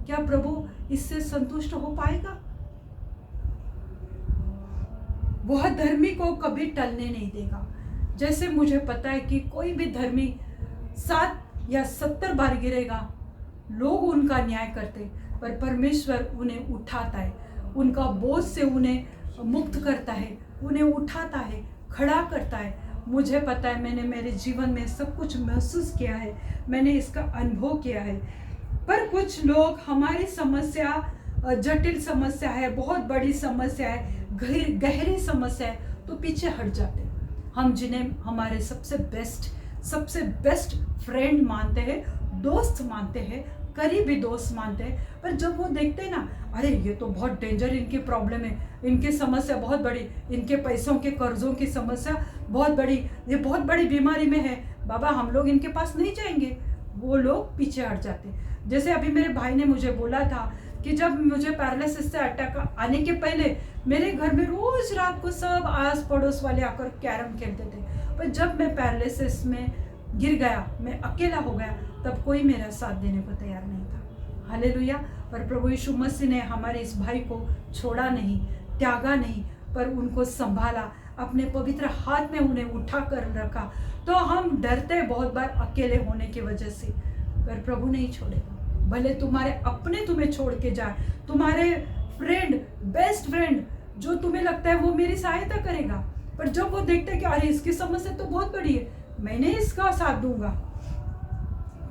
क्या प्रभु इससे संतुष्ट हो पाएगा? वह धर्मी को कभी टलने नहीं देगा। जैसे मुझे पता है कि कोई भी धर्मी 7 या 70 बार गिरेगा, लोग उनका न्याय करते, पर परमेश्वर उन्हें उठाता है, उनका बोझ से उन्हें मुक्त करता है, उन्हें उठाता है, खड़ा करता है। मुझे पता है, मैंने मेरे जीवन में सब कुछ महसूस किया है, मैंने इसका अनुभव किया है। पर कुछ लोग हमारी समस्या जटिल समस्या है, बहुत बड़ी समस्या है, गहरी समस्या है, तो पीछे हट जाते हैं। हम जिन्हें हमारे सबसे बेस्ट फ्रेंड मानते हैं, दोस्त मानते हैं, करीबी दोस्त मानते हैं, पर जब वो देखते हैं ना, अरे ये तो बहुत डेंजर इनकी प्रॉब्लम है, इनकी समस्या बहुत बड़ी, इनके पैसों के कर्जों की समस्या बहुत बड़ी, ये बहुत बड़ी बीमारी में है, बाबा हम लोग इनके पास नहीं जाएंगे, वो लोग पीछे हट जाते। जैसे अभी मेरे भाई ने मुझे बोला था कि जब मुझे पैरालिसिस से अटैक आने के पहले मेरे घर में रोज रात को सब आस पड़ोस वाले आकर कैरम खेलते थे, पर जब मैं पैरालिसिस में गिर गया, मैं अकेला हो गया, तब कोई मेरा साथ देने को तैयार नहीं था। हालेलुया। पर प्रभु यीशु मसीह ने हमारे इस भाई को छोड़ा नहीं, त्यागा नहीं, पर उनको संभाला, अपने पवित्र हाथ में उन्हें उठा कर रखा। तो हम डरते बहुत बार अकेले होने की वजह से, पर प्रभु नहीं छोड़ेगा। भले तुम्हारे अपने तुम्हें छोड़ के जाए, तुम्हारे फ्रेंड, बेस्ट फ्रेंड जो तुम्हें लगता है वो मेरी सहायता करेगा, पर जब वो देखते हैं कि अरे इसकी समस्या तो बहुत बड़ी है, मैंने इसका साथ दूंगा,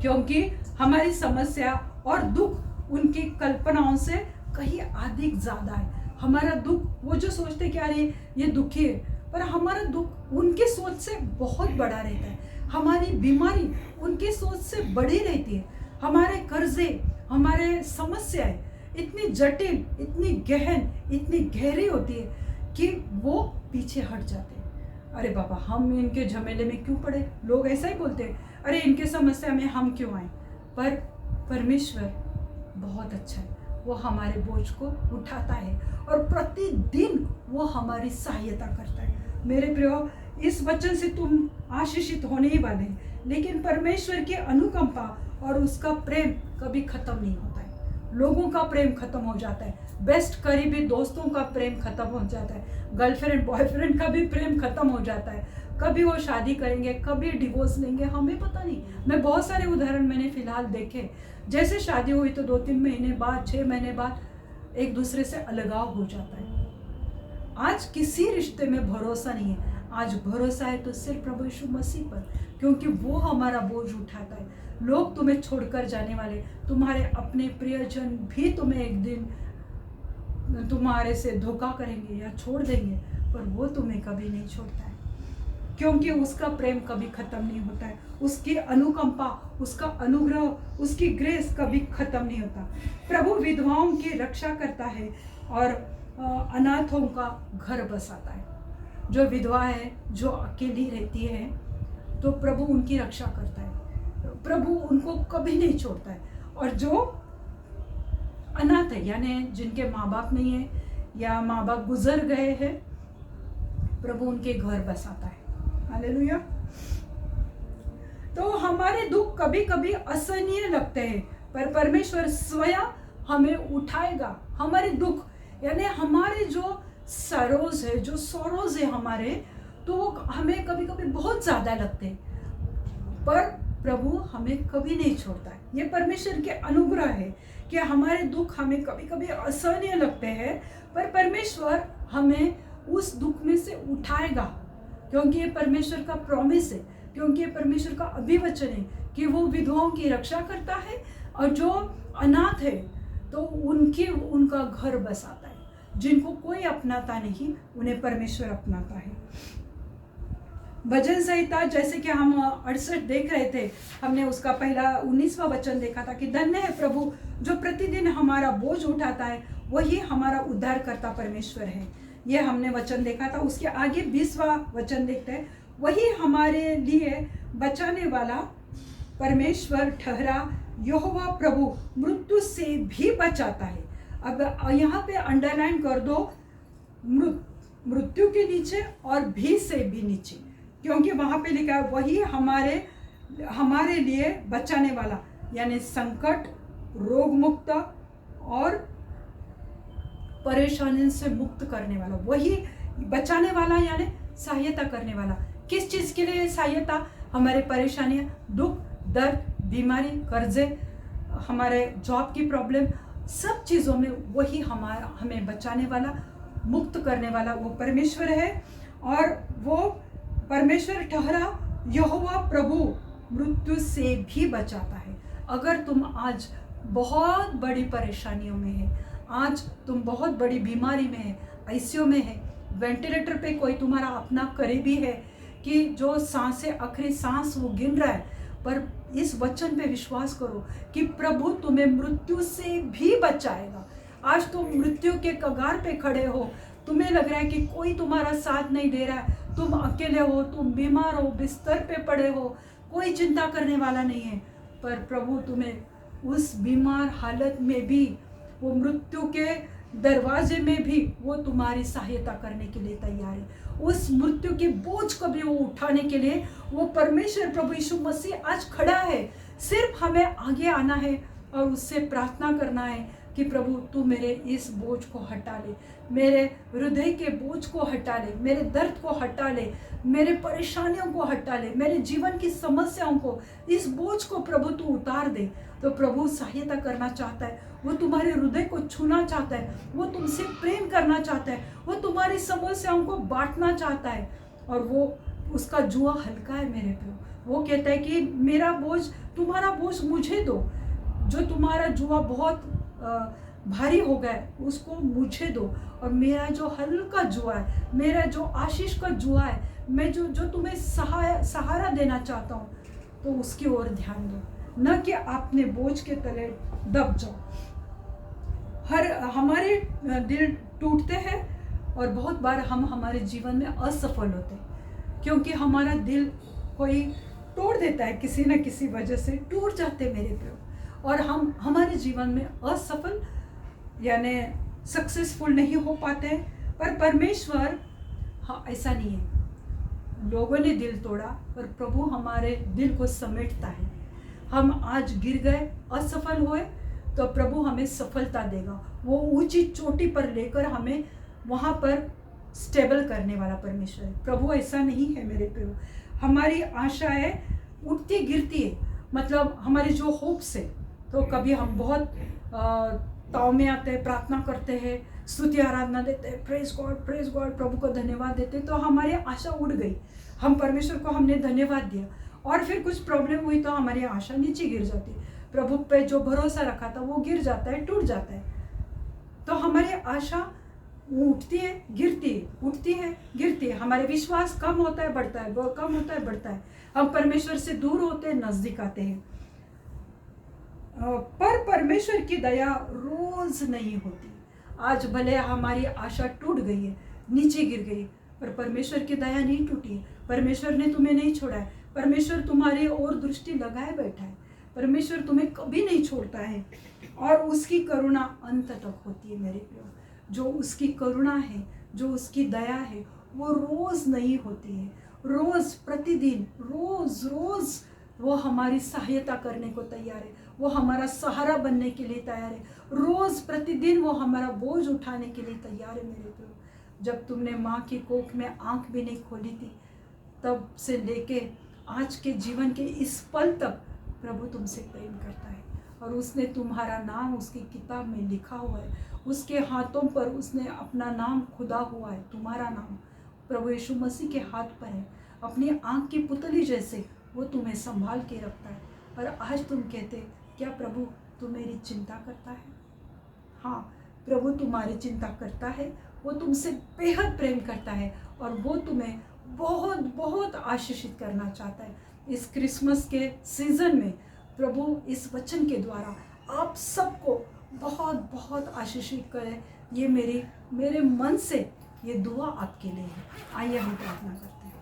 क्योंकि हमारी समस्या और दुख उनकी कल्पनाओं से कहीं अधिक ज्यादा है। हमारा दुख, वो जो सोचते हैं कि अरे ये दुखी है, पर हमारा दुख उनकी सोच से बहुत बड़ा रहता है। हमारी बीमारी उनकी सोच से बड़ी रहती है। हमारे कर्जे, हमारे समस्याएं इतनी जटिल, इतनी गहन, इतनी गहरी होती है कि वो पीछे हट जाते हैं। अरे बाबा हम इनके झमेले में क्यों पड़े, लोग ऐसा ही बोलते हैं, अरे इनके समस्या में हम क्यों आए। पर परमेश्वर बहुत अच्छा है, वो हमारे बोझ को उठाता है और प्रतिदिन वो हमारी सहायता करता है। मेरे प्रियो, इस वचन से तुम आशीषित होने ही वाले हैं, लेकिन परमेश्वर की अनुकंपा और उसका प्रेम कभी खत्म नहीं होता है। लोगों का प्रेम खत्म हो जाता है, बेस्ट करीबी दोस्तों का प्रेम खत्म हो जाता है, गर्लफ्रेंड बॉयफ्रेंड का भी प्रेम खत्म हो जाता है। कभी वो शादी करेंगे, कभी डिवोर्स लेंगे, हमें पता नहीं। मैं बहुत सारे उदाहरण मैंने फिलहाल देखे, जैसे शादी हुई तो 2-3 महीने बाद, 6 महीने बाद एक दूसरे से अलगाव हो जाता है। आज किसी रिश्ते में भरोसा नहीं है, आज भरोसा है तो सिर्फ प्रभु यीशु मसीह पर, क्योंकि वो हमारा बोझ उठाता है। लोग तुम्हें छोड़कर जाने वाले, तुम्हारे अपने प्रियजन भी तुम्हें एक दिन तुम्हारे से धोखा करेंगे या छोड़ देंगे, पर वो तुम्हें कभी नहीं छोड़ता है, क्योंकि उसका प्रेम कभी खत्म नहीं होता है। उसकी अनुकंपा, उसका अनुग्रह, उसकी ग्रेस कभी खत्म नहीं होता। प्रभु विधवाओं की रक्षा करता है और अनाथों का घर बसाता है। जो विधवा है, जो अकेली रहती है, तो प्रभु उनकी रक्षा करता है, प्रभु उनको कभी नहीं छोड़ता है। और जो अनाथ है, यानी जिनके माँ बाप नहीं है या माँ बाप गुजर गए हैं, प्रभु उनके घर बसाता है। हालेलुया। तो हमारे दुख कभी कभी असहनीय लगते हैं, पर परमेश्वर स्वयं हमें उठाएगा। हमारे दुख यानी हमारे जो सरोज है, जो सोरोज है हमारे, तो हमें कभी कभी बहुत ज्यादा लगते हैं, पर प्रभु हमें कभी नहीं छोड़ता है। ये परमेश्वर के अनुग्रह है कि हमारे दुख हमें कभी कभी असहनीय लगते हैं, पर परमेश्वर हमें उस दुख में से उठाएगा, क्योंकि ये परमेश्वर का प्रॉमिस है, क्योंकि ये परमेश्वर का अभिवचन है कि वो विधवाओं की रक्षा करता है और जो अनाथ है तो उनका घर बसाता है। जिनको कोई अपनाता नहीं, उन्हें परमेश्वर अपनाता है। भजन संहिता जैसे कि हम 68 देख रहे थे, हमने उसका पहला 19वां वचन देखा था कि धन्य है प्रभु जो प्रतिदिन हमारा बोझ उठाता है, वही हमारा उद्धार करता परमेश्वर है। ये हमने वचन देखा था। उसके आगे 20वां वचन देखते हैं, वही हमारे लिए बचाने वाला परमेश्वर ठहरा, यहोवा प्रभु मृत्यु से भी बचाता है। अब यहाँ पे अंडरलाइन कर दो, मृत्यु के नीचे और भी से भी नीचे, क्योंकि वहां पे लिखा है वही हमारे लिए बचाने वाला, यानी संकट, रोग मुक्त और परेशानी से मुक्त करने वाला, वही बचाने वाला यानी सहायता करने वाला। किस चीज के लिए सहायता? हमारे परेशानियां, दुख, दर्द, बीमारी, कर्जे, हमारे जॉब की प्रॉब्लम, सब चीजों में वही हमें बचाने वाला, मुक्त करने वाला वो परमेश्वर है। और वो परमेश्वर ठहरा, यहोवा प्रभु मृत्यु से भी बचाता है। अगर तुम आज बहुत बड़ी परेशानियों में है, आज तुम बहुत बड़ी बीमारी में है, आईसीयू में है, वेंटिलेटर पे कोई तुम्हारा अपना करीबी है कि जो सांसें, आखिरी सांस वो गिन रहा है, पर इस वचन पे विश्वास करो कि प्रभु तुम्हें मृत्यु से भी बचाएगा। आज तुम मृत्यु के कगार पे खड़े हो, तुम्हें लग रहा है कि कोई तुम्हारा साथ नहीं दे रहा है, तुम अकेले हो, तुम बीमार हो, बिस्तर पे पड़े हो, कोई चिंता करने वाला नहीं है, पर प्रभु तुम्हें उस बीमार हालत में भी, वो मृत्यु के दरवाजे में भी वो तुम्हारी सहायता करने के लिए तैयार है। उस मृत्यु के बोझ को भी वो उठाने के लिए वो परमेश्वर प्रभु यीशु मसीह आज खड़ा है। सिर्फ हमें आगे आना है और उससे प्रार्थना करना है कि प्रभु तू मेरे इस बोझ को हटा ले, मेरे हृदय के बोझ को हटा ले, मेरे दर्द को हटा ले, मेरे परेशानियों को हटा ले, मेरे जीवन की समस्याओं को, इस बोझ को प्रभु तू उतार दे। तो प्रभु सहायता करना चाहता है, वो तुम्हारे हृदय को छूना चाहता है, वो तुमसे प्रेम करना चाहता है, वो तुम्हारी समस्याओं को बांटना चाहता है, और वो उसका जुआ हल्का है मेरे पे। वो कहता है कि मेरा बोझ, तुम्हारा बोझ मुझे दो, जो तुम्हारा जुआ बहुत भारी हो गया है उसको मुझे दो, और मेरा जो हल्का जुआ है, मेरा जो आशीष का जुआ है, मैं जो तुम्हें सहारा देना चाहता हूँ, तो उसकी ओर ध्यान दो, न कि अपने बोझ के तले दब जाओ। हमारे दिल टूटते हैं और बहुत बार हम हमारे जीवन में असफल होते हैं, क्योंकि हमारा दिल कोई तोड़ देता है, किसी न किसी वजह से टूट जाते मेरे पे, और हम हमारे जीवन में असफल यानी सक्सेसफुल नहीं हो पाते हैं। पर परमेश्वर, हाँ, ऐसा नहीं है। लोगों ने दिल तोड़ा पर प्रभु हमारे दिल को समेटता है। हम आज गिर गए, असफल हुए, तो प्रभु हमें सफलता देगा। वो ऊंची चोटी पर लेकर हमें वहाँ पर स्टेबल करने वाला परमेश्वर है। प्रभु ऐसा नहीं है मेरे पे। हमारी आशा है उठती गिरती है, मतलब हमारे जो होप्स है, तो कभी हम बहुत ताव में आते हैं, प्रार्थना करते हैं, स्तुति आराधना देते हैं, प्रेज गॉड, प्रभु को धन्यवाद देते हैं, तो हमारी आशा उड़ गई। हम परमेश्वर को हमने धन्यवाद दिया, और फिर कुछ प्रॉब्लम हुई तो हमारी आशा नीचे गिर जाती है। प्रभु पे जो भरोसा रखा था वो गिर जाता है, टूट जाता है। तो हमारी आशा उठती है, गिरती है, उठती है, गिरती है। हमारे विश्वास कम होता है, बढ़ता है, कम होता है, बढ़ता है। हम परमेश्वर से दूर होते हैं, नजदीक आते हैं। पर परमेश्वर की दया रोज नहीं होती। आज भले हमारी आशा टूट गई है, नीचे गिर गई, पर परमेश्वर की दया नहीं टूटी है। परमेश्वर ने तुम्हें नहीं छोड़ा है। परमेश्वर तुम्हारी ओर दृष्टि लगाए बैठा है। परमेश्वर तुम्हें कभी नहीं छोड़ता है, और उसकी करुणा अंत तक होती है मेरे प्रियो। जो उसकी करुणा है, जो उसकी दया है, वो रोज नहीं होती है। रोज प्रतिदिन, रोज रोज वो हमारी सहायता करने को तैयार है, वो हमारा सहारा बनने के लिए तैयार है। रोज प्रतिदिन वो हमारा बोझ उठाने के लिए तैयार है मेरे प्रियो। जब तुमने माँ की कोख में आंख भी नहीं खोली थी, तब से लेके आज के जीवन के इस पल तक प्रभु तुमसे प्रेम करता है, और उसने तुम्हारा नाम उसकी किताब में लिखा हुआ है। उसके हाथों पर उसने अपना नाम खुदा हुआ है। तुम्हारा नाम प्रभु यीशु मसीह के हाथ पर है। अपनी आंख की पुतली जैसे वो तुम्हें संभाल के रखता है। और आज तुम कहते, क्या प्रभु तू मेरी चिंता करता है? हाँ, प्रभु तुम्हारी चिंता करता है। वो तुमसे बेहद प्रेम करता है, और वो तुम्हें बहुत बहुत आशीषित करना चाहता है। इस क्रिसमस के सीजन में प्रभु इस वचन के द्वारा आप सबको बहुत बहुत आशीषित करे। ये मेरे मन से ये दुआ आपके लिए है। आइए हम प्रार्थना करते हैं।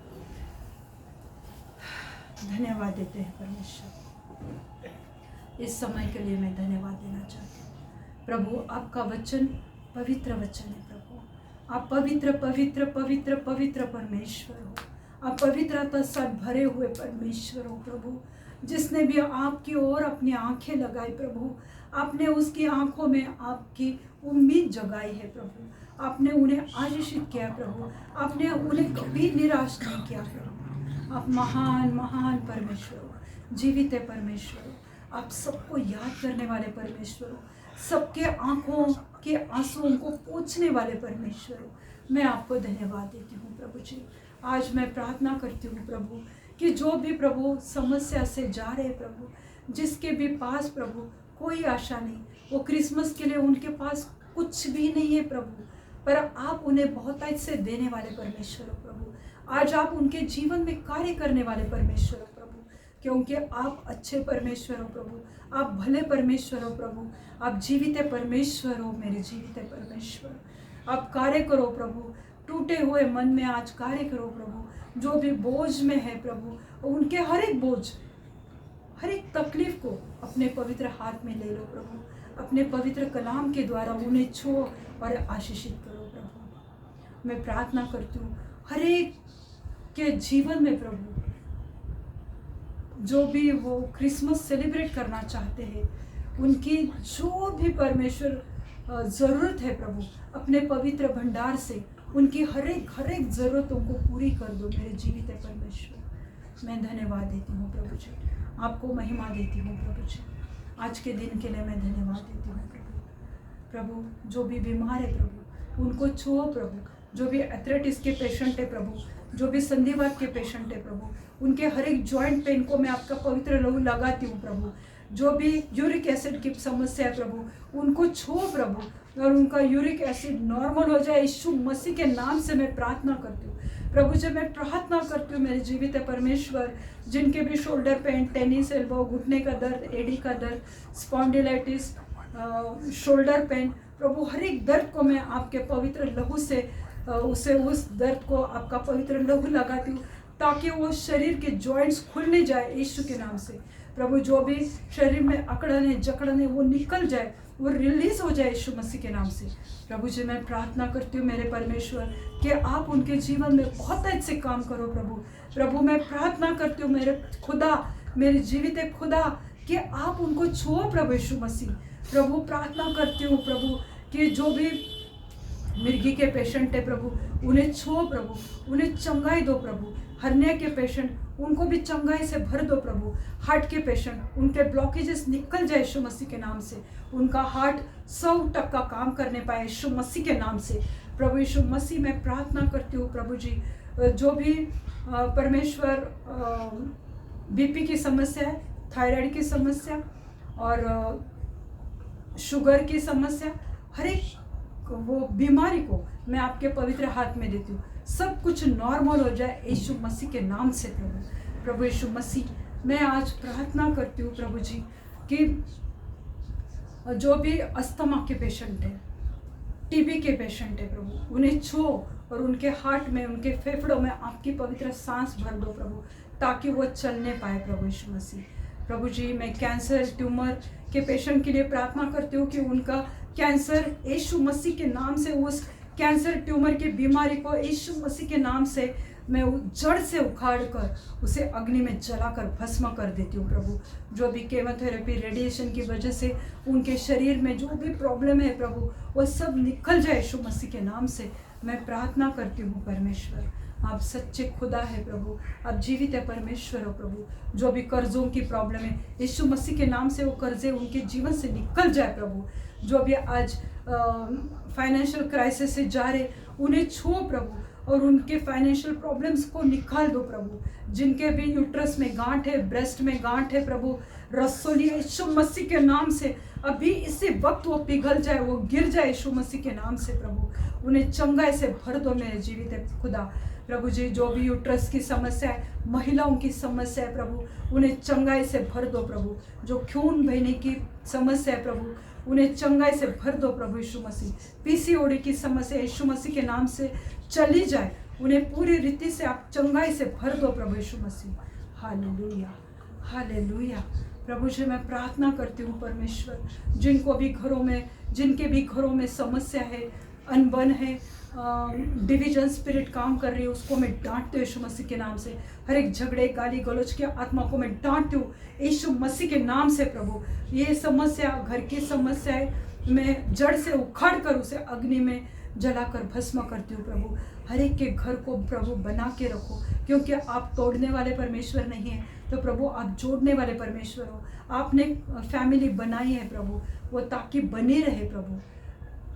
धन्यवाद देते हैं परमेश्वर, इस समय के लिए मैं धन्यवाद देना चाहती हूँ। प्रभु आपका वचन पवित्र वचन है। प्रभु आप पवित्र पवित्र पवित्र पवित्र परमेश्वर हो। आप पवित्रता से भरे हुए परमेश्वर हो। प्रभु जिसने भी आपकी ओर अपनी आंखें लगाई, प्रभु आपने उसकी आंखों में आपकी उम्मीद जगाई है। प्रभु आपने उन्हें आशीषित किया। प्रभु आपने उन्हें कभी निराश नहीं किया। प्रभु आप महान महान परमेश्वर हो, जीवित है परमेश्वर हो। आप सबको याद करने वाले परमेश्वर हो, सबके आंखों के आंसुओं को पोंछने वाले परमेश्वर हो। मैं आपको धन्यवाद देती हूँ प्रभु जी। आज मैं प्रार्थना करती हूँ प्रभु कि जो भी प्रभु समस्या से जा रहे प्रभु, जिसके भी पास प्रभु कोई आशा नहीं, वो क्रिसमस के लिए उनके पास कुछ भी नहीं है प्रभु, पर आप उन्हें बहुतायत से देने वाले परमेश्वर हो प्रभु। आज आप उनके जीवन में कार्य करने वाले परमेश्वर हो प्रभु, क्योंकि आप अच्छे परमेश्वर हो प्रभु, आप भले परमेश्वर हो प्रभु, आप जीवित परमेश्वर हो मेरे जीवित परमेश्वर। आप कार्य करो प्रभु, टूटे हुए मन में आज कार्य करो प्रभु, जो भी बोझ में है प्रभु, उनके हर एक बोझ, हर एक तकलीफ को अपने पवित्र हाथ में ले लो प्रभु, अपने पवित्र कलाम के द्वारा उन्हें छुओ और आशीषित करो प्रभु। मैं प्रार्थना करती हूँ हर एक के जीवन में प्रभु, जो भी वो क्रिसमस सेलिब्रेट करना चाहते हैं, उनकी जो भी परमेश्वर ज़रूरत है प्रभु, अपने पवित्र भंडार से उनकी हर एक ज़रूरतों को पूरी कर दो मेरे जीवित परमेश्वर। मैं धन्यवाद देती हूँ प्रभु जी, आपको महिमा देती हूँ प्रभु जी। आज के दिन के लिए मैं धन्यवाद देती हूँ प्रभु। प्रभु जो भी बीमार है प्रभु, उनको छुओ प्रभु, जो भी एथलेटिक्स के पेशेंट है प्रभु, जो भी संधिवात के पेशेंट है प्रभु, उनके हर एक जॉइंट पेन को मैं आपका पवित्र लहू लगाती हूँ प्रभु। जो भी यूरिक एसिड की समस्या है प्रभु, उनको छुओ प्रभु, और उनका यूरिक एसिड नॉर्मल हो जाए यीशु मसीह के नाम से मैं प्रार्थना करती हूँ प्रभु। जब मैं प्रार्थना करती हूँ मेरे जीवित परमेश्वर, जिनके भी शोल्डर पेन, टेनिस एल्बो, घुटने का दर्द, एडी का दर्द, स्पॉन्डिलाइटिस, शोल्डर पेन प्रभु, हर एक दर्द को मैं आपके पवित्र लहू से उस दर्द को आपका पवित्र लहू लगाती हूँ, ताकि वो शरीर के जॉइंट्स खुलने जाए यीशु के नाम से प्रभु। जो भी शरीर में अकड़न है, जकड़न है, वो निकल जाए, वो रिलीज हो जाए यीशु मसीह के नाम से प्रभु जी। मैं प्रार्थना करती हूँ मेरे परमेश्वर कि आप उनके जीवन में बहुत अच्छे काम करो प्रभु। प्रभु मैं प्रार्थना करती हूँ मेरे खुदा, मेरे जीवित खुदा, कि आप उनको छुओ प्रभु यीशु मसीह। प्रभु प्रार्थना करती हूँ प्रभु कि जो भी मिर्गी के पेशेंट है प्रभु, उन्हें छुओ प्रभु, उन्हें चंगाई दो प्रभु। हर्निया के पेशेंट, उनको भी चंगाई से भर दो प्रभु। हार्ट के पेशेंट, उनके ब्लॉकेजेस निकल जाए यीशु मसीह के नाम से, उनका हार्ट 100% काम करने पाए यीशु मसीह के नाम से प्रभु यीशु मसीह। मैं प्रार्थना करती हूँ प्रभु जी, जो भी परमेश्वर बीपी की समस्या है, थायराइड की समस्या और शुगर की समस्या, हर एक वो बीमारी को मैं आपके पवित्र हाथ में देती हूँ। सब कुछ नॉर्मल हो जाए यीशु मसीह के नाम से प्रभु। प्रभु यीशु मसीह, मैं आज प्रार्थना करती हूँ प्रभु जी कि जो भी अस्थमा के पेशेंट है, टीबी के पेशेंट है प्रभु, उन्हें छुओ और उनके हार्ट में, उनके फेफड़ों में आपकी पवित्र सांस भर दो प्रभु, ताकि वो चलने पाए प्रभु यीशु मसीह। प्रभु जी मैं कैंसर ट्यूमर के पेशेंट के लिए प्रार्थना करती हूँ कि उनका कैंसर यीशु मसीह के नाम से, उस कैंसर ट्यूमर की बीमारी को यीशु मसीह के नाम से मैं जड़ से उखाड़ कर उसे अग्नि में जलाकर भस्म कर देती हूँ प्रभु। जो भी केमोथेरेपी, रेडिएशन की वजह से उनके शरीर में जो भी प्रॉब्लम है प्रभु, वो सब निकल जाए यीशु मसीह के नाम से मैं प्रार्थना करती हूँ परमेश्वर। आप सच्चे खुदा है प्रभु, आप जीवित है परमेश्वर हो प्रभु। जो भी कर्जों की प्रॉब्लम है यीशु मसीह के नाम से वो कर्जे उनके जीवन से निकल जाए प्रभु। जो भी आज फाइनेंशियल क्राइसिस से जा रहे, उन्हें छुओ प्रभु और उनके फाइनेंशियल प्रॉब्लम्स को निकाल दो प्रभु। जिनके भी यूट्रस में गांठ है, ब्रेस्ट में गांठ है प्रभु, रसोली यीशु मसीह के नाम से अभी इसी वक्त वो पिघल जाए, वो गिर जाए यीशु मसीह के नाम से प्रभु। उन्हें चंगाई से भर दो मेरे जीवित है खुदा। प्रभु जी जो भी यूट्रस की समस्या है, महिलाओं की समस्या है प्रभु, उन्हें चंगाई से भर दो प्रभु। जो खून बहने की समस्या है प्रभु, उन्हें चंगाई से भर दो प्रभु यीशु मसीह। पीसीओडी की समस्या यीशु मसीह के नाम से चली जाए, उन्हें पूरी रीति से आप चंगाई से भर दो प्रभु यीशु मसीह। Hallelujah, hallelujah. प्रभु जी मैं प्रार्थना करती हूँ परमेश्वर, जिनके भी घरों में समस्या है, अनबन है, डिवीजन स्पिरिट काम कर रही है, उसको मैं डांटती हूँ यीशु मसीह के नाम से। हर एक झगड़े, गाली गलौज की आत्मा को मैं डांटती हूँ यीशु मसीह के नाम से प्रभु। ये समस्या, घर की समस्या है, मैं जड़ से उखाड़ कर उसे अग्नि में जलाकर भस्म करती हूँ प्रभु। हर एक के घर को प्रभु बना के रखो, क्योंकि आप तोड़ने वाले परमेश्वर नहीं हैं, तो प्रभु आप जोड़ने वाले परमेश्वर हो। आपने फैमिली बनाई है प्रभु, वो ताकि बनी रहे प्रभु।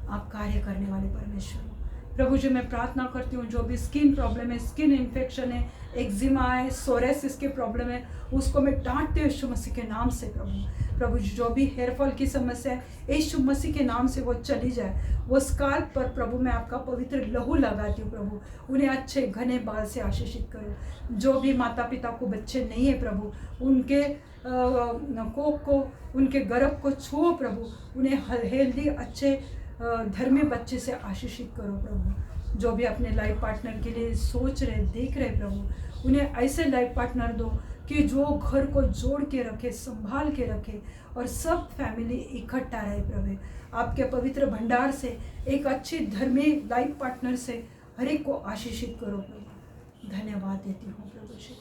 आप कार्य करने वाले परमेश्वर हो प्रभु जी। मैं प्रार्थना करती हूँ जो भी स्किन प्रॉब्लम है, स्किन इन्फेक्शन है, एक्जिमा है, सोरेसिस के प्रॉब्लम है, उसको मैं डांटती हूँ यीशु मसीह के नाम से प्रभु। प्रभु जो भी हेयर फॉल की समस्या है यीशु मसीह के नाम से वो चली जाए। वो स्काल्प पर प्रभु मैं आपका पवित्र लहू लगाती हूँ प्रभु, उन्हें अच्छे घने बाल से आशीषित करो। जो भी माता पिता को बच्चे नहीं है प्रभु, उनके कोख को, उनके गर्भ को छुओ प्रभु, उन्हें हेल्दी अच्छे धर्मी बच्चे से आशीषित करो प्रभु। जो भी अपने लाइफ पार्टनर के लिए सोच रहे देख रहे प्रभु, उन्हें ऐसे लाइफ पार्टनर दो कि जो घर को जोड़ के रखे, संभाल के रखे और सब फैमिली इकट्ठा रहे प्रभु। आपके पवित्र भंडार से एक अच्छी धर्मी लाइफ पार्टनर से हर एक को आशीषित करो प्रभु। धन्यवाद देती हूँ प्रभु जी,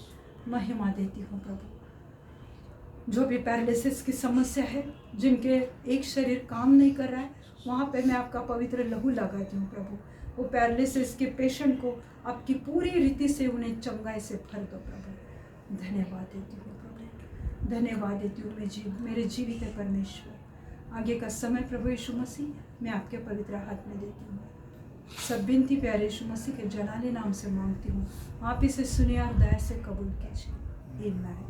महिमा देती हूँ प्रभु। जो भी पैरालिसिस की समस्या है, जिनके एक शरीर काम नहीं कर रहा है, वहाँ पे मैं आपका पवित्र लहू लगाती हूँ प्रभु। वो पैरालिसिस के पेशेंट को आपकी पूरी रीति से उन्हें चंगाई से भर दो प्रभु। धन्यवाद देती हूँ प्रभु, धन्यवाद देती हूँ मेरे जीवित परमेश्वर। आगे का समय प्रभु यीशु मसीह मैं आपके पवित्र हाथ में देती हूँ। सब विनती प्यारे यीशु मसीह के जलाले नाम से मांगती हूँ, आप इसे सुनिए और दया से कबूल कीजिए। आमीन।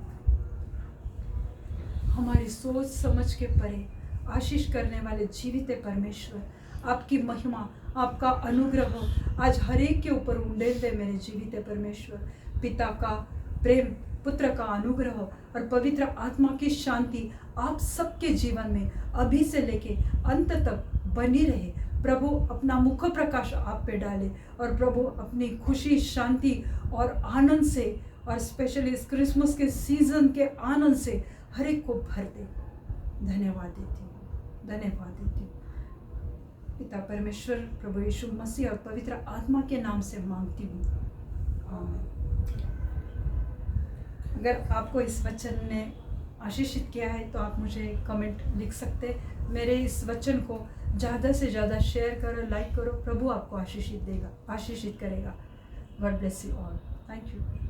हमारी सोच समझ के परे आशीष करने वाले जीवित परमेश्वर, आपकी महिमा, आपका अनुग्रह आज हर एक के ऊपर उंडेल दे मेरे जीवित परमेश्वर। पिता का प्रेम, पुत्र का अनुग्रह और पवित्र आत्मा की शांति आप सबके जीवन में अभी से लेके अंत तक बनी रहे। प्रभु अपना मुख प्रकाश आप पे डाले और प्रभु अपनी खुशी, शांति और आनंद से, और स्पेशली इस क्रिसमस के सीजन के आनंद से हर एक को भर दे। धन्यवाद देती हूँ, धन्यवाद देती हूँ पिता परमेश्वर, प्रभु यीशु मसीह और पवित्र आत्मा के नाम से मांगती हूँ, आमीन। अगर आपको इस वचन ने आशीषित किया है तो आप मुझे कमेंट लिख सकते। मेरे इस वचन को ज़्यादा से ज़्यादा शेयर करो, लाइक करो। प्रभु आपको आशीषित देगा, आशीषित करेगा। God bless you all. Thank you.